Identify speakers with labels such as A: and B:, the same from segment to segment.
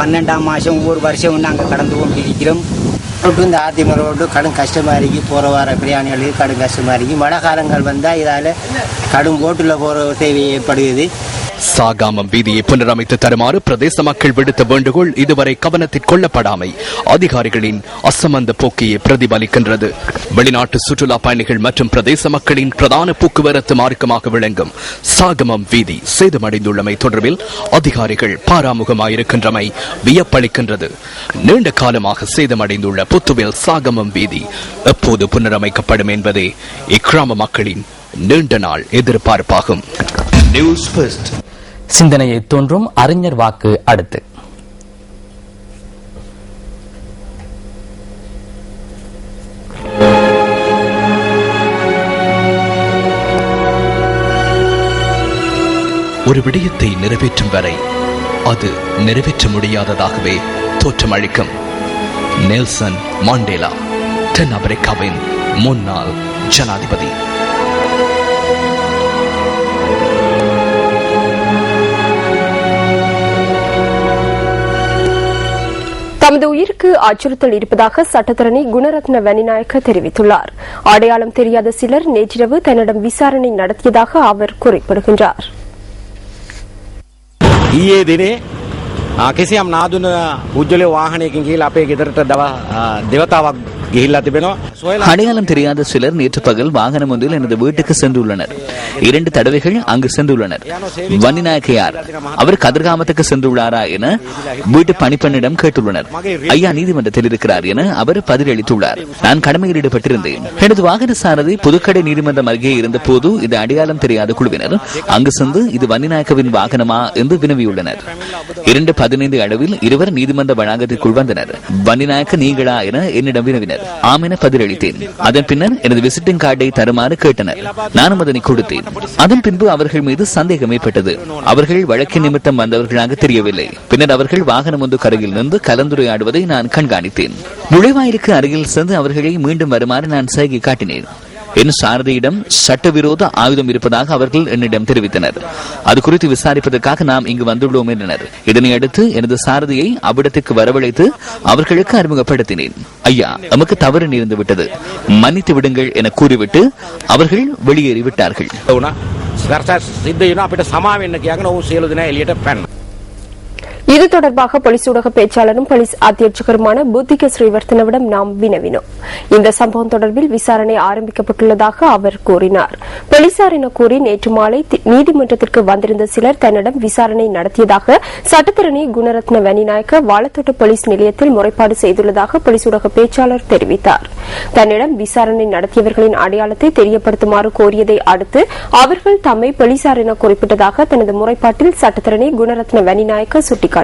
A: 12ஆம் மாதம் ஒவ்வொரு வருஷமும் நாங்கள் கடந்து கொண்டிருக்கிறோம். ரோட்டு இந்த அதிமுக ரோட்டு கடும் கஷ்டமாக இருக்கு. போகிற வர பிரயாணிகளுக்கு கடும் கஷ்டமாக இருக்கு. மழை காலங்கள் வந்தால் இதால் கடும் போட்டில் போகிற தேவை ஏற்படுகிறது.
B: சாகாமம் வீதியை புனரமைத்து தருமாறு பிரதேச மக்கள் விடுத்த வேண்டுகோள் இதுவரை கவனத்தில் கொள்ளப்படாமை அதிகாரிகளின் அசமந்த போக்கையை பிரதிபலிக்கின்றது. வெளிநாட்டு சுற்றுலா பயணிகள் மற்றும் பிரதேச மக்களின் பிரதான போக்குவரத்து மார்க்கமாக விளங்கும் சாகமம் வீதி சேதமடைந்துள்ளமை தொடர்பில் அதிகாரிகள் பாராமுகமாயிருக்கின்றமை வியப்பளிக்கின்றது. நீண்ட காலமாக சேதமடைந்துள்ள புத்துவில் சாகமம் வீதி எப்போது புனரமைக்கப்படும் என்பதே இக்கிராம மக்களின் நீண்ட நாள் எதிர்பார்ப்பாகும். News first.
C: சிந்தனையை தோன்றும் அறிஞர் வாக்கு அடுத்து.
B: ஒரு விடயத்தை நிறைவேற்றும் வரை அது நிறைவேற்ற முடியாததாகவே தோற்றமளிக்கும். நெல்சன் மாண்டேலா, தென் அமெரிக்காவின் முன்னாள் ஜனாதிபதி.
D: தமது உயிருக்கு அச்சுறுத்தல் இருப்பதாக சட்டத்தரணி குணரத்ன வனிநாயக்க தெரிவித்துள்ளார். அடையாளம் தெரியாத சிலர் நேற்றிரவு தன்னிடம் விசாரணை நடத்தியதாக அவர் குறிப்பிடுகின்றார்.
E: කිසියම් නාදුන උජ්ජලේ වාහනයකින් ගිහිල්ලා අපේ ගෙදරට දෙවතාවක් ගිහිල්ලා තිබෙනවා.
F: அடையாளம் தெரியாத சிலர் நேற்று பகல் வாகனம் ஒன்றில் எனது வீட்டுக்கு சென்றுள்ளனர். 2 தடவைகள் அங்கு சென்றுள்ளனர். வன்னிநாயக்கையார் அவர் கதிர்காமத்துக்கு சென்றுள்ளாரா என வீட்டு பணிப்பெண்ணிடம் கேட்டுள்ளனர். ஐயா நீதிமன்றத்தில் இருக்கிறார் என அவர் பதிலளித்துள்ளார். நான் கடமையில் ஈடுபட்டிருந்தேன். எனது வாகன சாரதி புதுக்கடை நீதிமன்றம் அருகே இருந்த போது இது அடையாளம் தெரியாத குழுவினர் அங்கு சென்று இது வன்னிநாயக்கவின் வாகனமா என்று வினவியுள்ளனர். 2:15 அளவில் இருவர் நீதிமன்ற வளாகத்திற்குள் வந்தனர். வன்னிநாயக்க நீங்களா என என்னிடம் வினவினர். ஆம் என பதிலளித்தேன். அதன் பின்னர் எனது விசிட்டிங் கார்டை தருமாறு கேட்டனர். நானும் அதனை கொடுத்தேன். அதன் பின்பு அவர்கள் மீது சந்தேகம் ஏற்பட்டது. அவர்கள் வழக்கின் நிமித்தம் வந்தவர்களாக தெரியவில்லை. பின்னர் அவர்கள் வாகனம் ஒன்று கரையில் நின்று கலந்துரையாடுவதை நான் கண்காணித்தேன். நுழைவாயிலுக்கு அருகில் சென்று அவர்களை மீண்டும் வருமாறு நான் சைகை காட்டினேன். என் சாரதியிடம் சட்டவிரோத ஆயுதம் இருப்பதாக அவர்கள் என்னிடம் தெரிவித்தனர். அது குறித்து விசாரிப்பதற்காக நாம் இங்கு வந்துள்ளோம் என்றனர். இதனை அடுத்து எனது சாரதியை அவ்விடத்திற்கு வரவழைத்து அவர்களுக்கு அறிமுகப்படுத்தினேன். ஐயா, நமக்கு தவறு நேர்ந்து விட்டது, மன்னித்து விடுங்கள் என கூறிவிட்டு அவர்கள் வெளியேறிவிட்டார்கள்.
D: இது தொடர்பாக போலீஸ் ஊடக பேச்சாளரும் போலீஸ் அத்தியட்சகருமான புத்திக ஸ்ரீவர்த்தனவிடம் நாம் வினவினோம். இந்த சம்பவம் தொடர்பில் விசாரணை ஆரம்பிக்கப்பட்டுள்ளதாக அவர் கூறினார். போலீசார் என கூறி நேற்று மாலை நீதிமன்றத்திற்கு வந்திருந்த சிலர் தன்னிடம் விசாரணை நடத்தியதாக சட்டத்தரணி குணரத்ன வனிநாயக்க வாழத்தோட்ட போலீஸ் நிலையத்தில் முறைப்பாடு செய்துள்ளதாக போலீஸ் ஊடக பேச்சாளர் தெரிவித்தார். தன்னிடம் விசாரணை நடத்தியவர்களின் அடையாளத்தை தெரியப்படுத்துமாறு கோரியதை அடுத்து அவர்கள் தம்மை போலீசார் என குறிப்பிட்டதாக தனது முறைப்பாட்டில் சட்டத்தரணி குணரத்ன வனிநாயக்க சுட்டிக்காட்டினார்.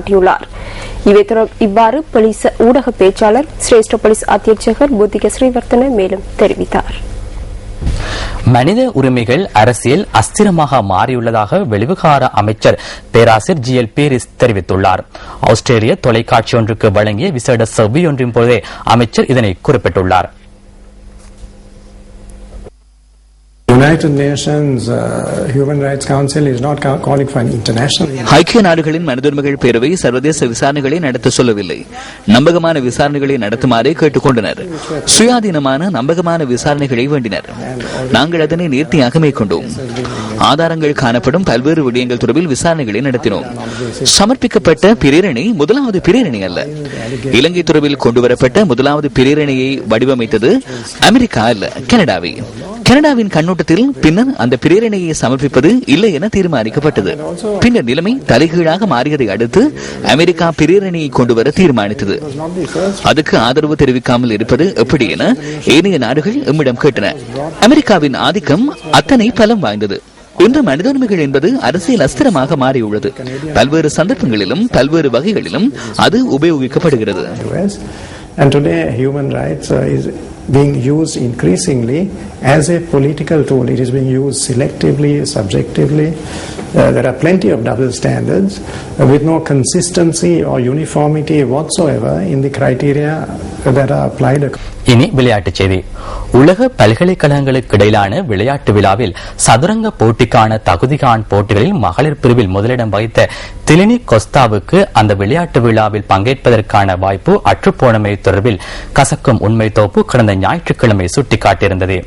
D: இவ்வாறு போலீஸ் ஊடக பேச்சாளர் சிரேஷ்ட போலீஸ் அத்தியட்சகர் புத்திக ஸ்ரீவர்த்தன மேலும் தெரிவித்தார்.
C: மனித உரிமைகள் அரசியல் அஸ்திரமாக மாறியுள்ளதாக வெளிவிகார அமைச்சர் பேராசிரியர் GL பேரிஸ் தெரிவித்துள்ளார். ஆஸ்திரேலிய தொலைக்காட்சி ஒன்றுக்கு வழங்கிய விசேட செவ்வியொன்றின் போதே அமைச்சர் இதனை குறிப்பிட்டுள்ளார்.
G: United Nations Human Rights Council is not calling for an international.
F: ஐக்கிய நாடுகளின் மனிதுரிமைகள் பேரவை சர்வதேச விசாரணைகளை நடத்த சொல்லவில்லை. நம்பகமான விசாரணைகளை நடத்துமாறே கேட்டுக்கொண்டனர். சுயாதீனமான நம்பகமான விசாரணைகளை வேண்டினர். நாங்கள் அதனை நேர்த்தியாக மேற்கொண்டோம். ஆதாரங்கள் காணப்படும் பல்வேறு விடயங்கள் தொடர்பில் விசாரணைகளை நடத்தினோம். சமர்ப்பிக்கப்பட்ட பிரேரணை முதலாவது பிரேரணை அல்ல. இலங்கை தொடர்பில் கொண்டுவரப்பட்ட முதலாவது பிரேரணையை வடிவமைத்தது அமெரிக்கா அல்ல, கனடாவே. கனடாவின் கண்ணோட்டத்தில் பின்னர் அந்த பிரேரணையை சமர்ப்பிப்பது இல்லை என தீர்மானிக்கப்பட்டது. பின்னர் நிலைமை தலைகீழாக மாறியதை அடுத்து அமெரிக்கா பிரேரணையை கொண்டுவர தீர்மானித்தது. அதுக்கு ஆதரவு தெரிவிக்காமல் இருப்பது எப்படி என ஏனைய நாடுகள் எம்மிடம் கேட்டன. அமெரிக்காவின் ஆதிக்கம் அத்தனை பலம் வாய்ந்தது. இன்று மனித உரிமைகள் என்பது அரசியல் அஸ்திரமாக மாறியுள்ளது. பல்வேறு சந்தர்ப்பங்களிலும் பல்வேறு வகைகளிலும் அது உபயோகிக்கப்படுகிறது.
G: And today human rights is being used increasingly as a political tool. It is being used selectively, subjectively. There are plenty of double standards with no consistency or uniformity whatsoever in the criteria that are applied.
C: இனி விளையாட்டுச் செய்தி. உலக பல்கலைக்கழகங்களுக்கு இடையிலான விளையாட்டு விழாவில் சதுரங்க போட்டிக்கான தகுதிகாண் போட்டிகளில் மகளிர் பிரிவில் முதலிடம் வகித்த திலினி கொஸ்தாவுக்கு அந்த விளையாட்டு விழாவில் பங்கேற்பதற்கான வாய்ப்பு அற்றுப்போனமை தொடர்பில் கசக்கும் உண்மை தோப்பு கடந்த ஞாயிற்றுக்கிழமை சுட்டிக்காட்டியிருந்தது.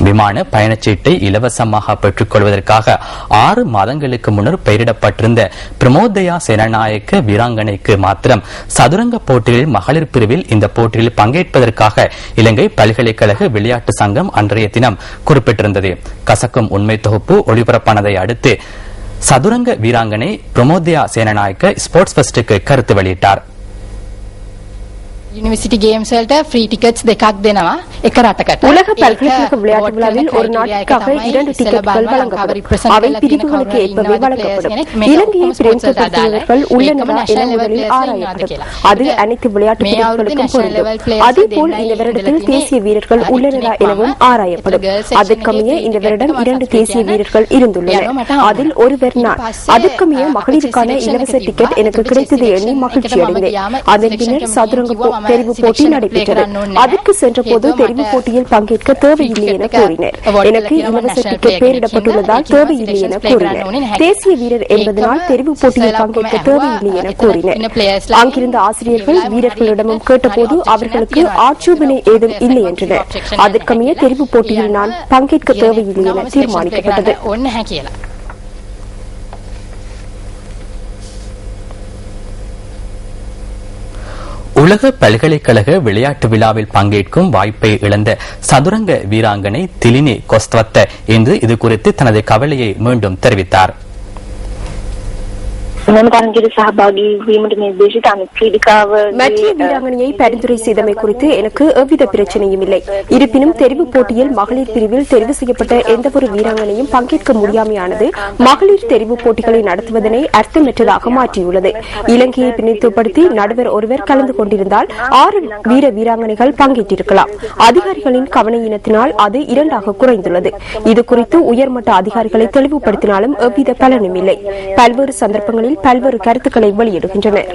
C: விமான பயணச்சீட்டை இலவசமாக பெற்றுக் கொள்வதற்காக 6 மாதங்களுக்கு முன்னர் பெயரிடப்பட்டிருந்த பிரமோதயா சேனநாயக்க வீராங்கனைக்கு மாத்திரம் சதுரங்க போட்டிகளில் மகளிர் பிரிவில் இந்த போட்டியில் பங்கேற்பதற்காக இலங்கை பல்கலைக்கழக விளையாட்டு சங்கம் அன்றைய தினம் குறிப்பிட்டிருந்தது. கசக்கும் உண்மை தொகுப்பு ஒளிபரப்பானதை அடுத்து சதுரங்க வீராங்கனை பிரமோதயா சேனநாயக்க ஸ்போர்ட்ஸ் ஃபெஸ்டுக்கு கருத்து வெளியிட்டார்.
H: யூனிவர்சிட்டி கேம்ஸ் ஃப்ரீ டிக்கெட்ஸ் දෙකක් දෙනවා එක රටකට.
D: உலக பல்கலைக்கழக விளையாட்டு விழாவில் ஒரு நாட்டுக்காக 2 டிக்கெட்டுகள் வழங்கப்படும். அவை பிரிவுகளுக்கு ஏற்பவே வழங்கப்படும். இலங்கையை பிரதிநிதித்துவப்படுத்துபவர்கள் உள்ளனரா என முதலில் ஆராயப்படும். அது அனைத்து விளையாட்டு பிரிவுகளுக்கும் பொருந்தும். அதேபோல் இந்த வருடத்தில் தேசிய வீரர்கள் உள்ளனரா எனவும் ஆராயப்படும். அதற்கமைய இந்த வருடம் 2 தேசிய வீரர்கள் இருந்துள்ளனர். அதில் ஒருவர் நான். அதற்கமைய மகளிருக்கான இலவச டிக்கெட் எனக்கு கிடைத்ததை எண்ணி மகிழ்ச்சி அடைந்தேன். அதன் பின்னர் சதுரங்க தெரிவு போட்டி நடைபெற்றது. அதற்கு சென்ற போது தெரிவு போட்டியில் பங்கேற்க தேவையில்லை என கூறினர். எனக்கு இலவச டிக்கெட் பெயரிடப்பட்டுள்ளதால் தேவையில்லை என கூறினர். தேசிய வீரர் என்பதனால் தெரிவு போட்டியில் பங்கேற்க தேவையில்லை என கூறினர். அங்கிருந்த ஆசிரியர்கள் வீரர்களிடமும் கேட்டபோது அவர்களுக்கு ஆட்சேபனை ஏதும் இல்லை என்றனர். அதற்கமைய தெரிவு போட்டியில் நான் பங்கேற்க தேவையில்லை என தீர்மானிக்கப்பட்டது.
C: உலக பல்கலைக்கழக விளையாட்டு விழாவில் பங்கேற்கும் வாய்ப்பை இழந்த சதுரங்க வீராங்கனை திலினி கொஸ்தவத்த இன்று இது குறித்து தனது கவலையை மீண்டும் தெரிவித்தார்.
D: மத்திய வீராங்கனையை பரிந்துரை செய்தமை குறித்து எனக்கு எவ்வித பிரச்சனையும் இல்லை. இருப்பினும் தெரிவு போட்டியில் மகளிர் பிரிவில் தெரிவு செய்யப்பட்ட எந்தவொரு வீராங்கனையும் பங்கேற்க முடியாமையானது மகளிர் தெரிவு போட்டிகளை நடத்துவதனை அர்த்தமற்றதாக மாற்றியுள்ளது. இலங்கையை பிரதிநிதித்துவப்படுத்தி நடுவர் ஒருவர் கலந்து கொண்டிருந்தால் 6 வீராங்கனைகள் பங்கேற்றிருக்கலாம். அதிகாரிகளின் கவனஈனத்தினால் அது 2ஆக குறைந்துள்ளது. இது குறித்து உயர்மட்ட அதிகாரிகளை தெளிவுபடுத்தினாலும் எவ்வித பலனும் இல்லை. பல்வேறு சந்தர்ப்பங்களில் பல்வேறு கருத்துக்களை வெளியிடுகின்றனர்.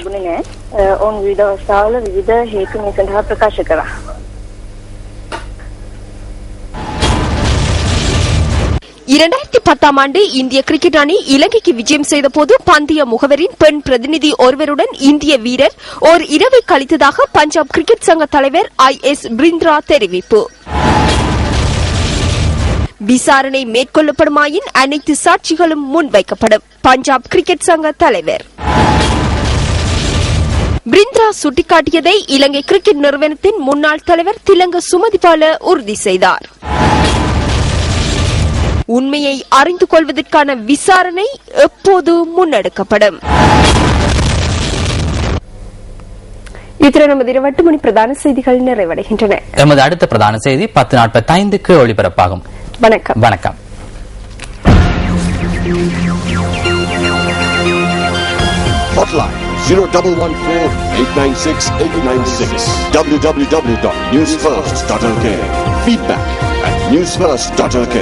D: 2010 ஆண்டு இந்திய கிரிக்கெட் அணி இலங்கைக்கு விஜயம் செய்தபோது பந்தய முகவரின் பெண் பிரதிநிதி ஒருவருடன் இந்திய வீரர் ஓர் இரவை கழித்ததாக பஞ்சாப் கிரிக்கெட் சங்க தலைவர் IS பிரிந்த்ரா தெரிவிப்பு. விசாரணை மேற்கொள்ளப்படுமாயின் அனைத்து சாட்சிகளும் முன்வைக்கப்படும். பஞ்சாப் கிரிக்கெட் சங்க தலைவர் பிரிந்த்ரா சுட்டிக்காட்டியதை இலங்கை கிரிக்கெட் நிறுவனத்தின் முன்னாள் தலைவர் திலங்க சுமதிபால உறுதி செய்தார். உண்மையை அறிந்து கொள்வதற்கான விசாரணை எப்போது முன்னெடுக்கப்படும்? இத்துடன் நமது 8 மணி பிரதான செய்திகள் நிறைவடைகின்றன.
C: எமது அடுத்த பிரதான செய்தி 10:45க்கு ஒளிபரப்பாகும்.
D: வணக்கம்.
C: வணக்கம்.
I: Hotline 0114-896-896. www.newsfirst.lk. Feedback at newsfirst.lk.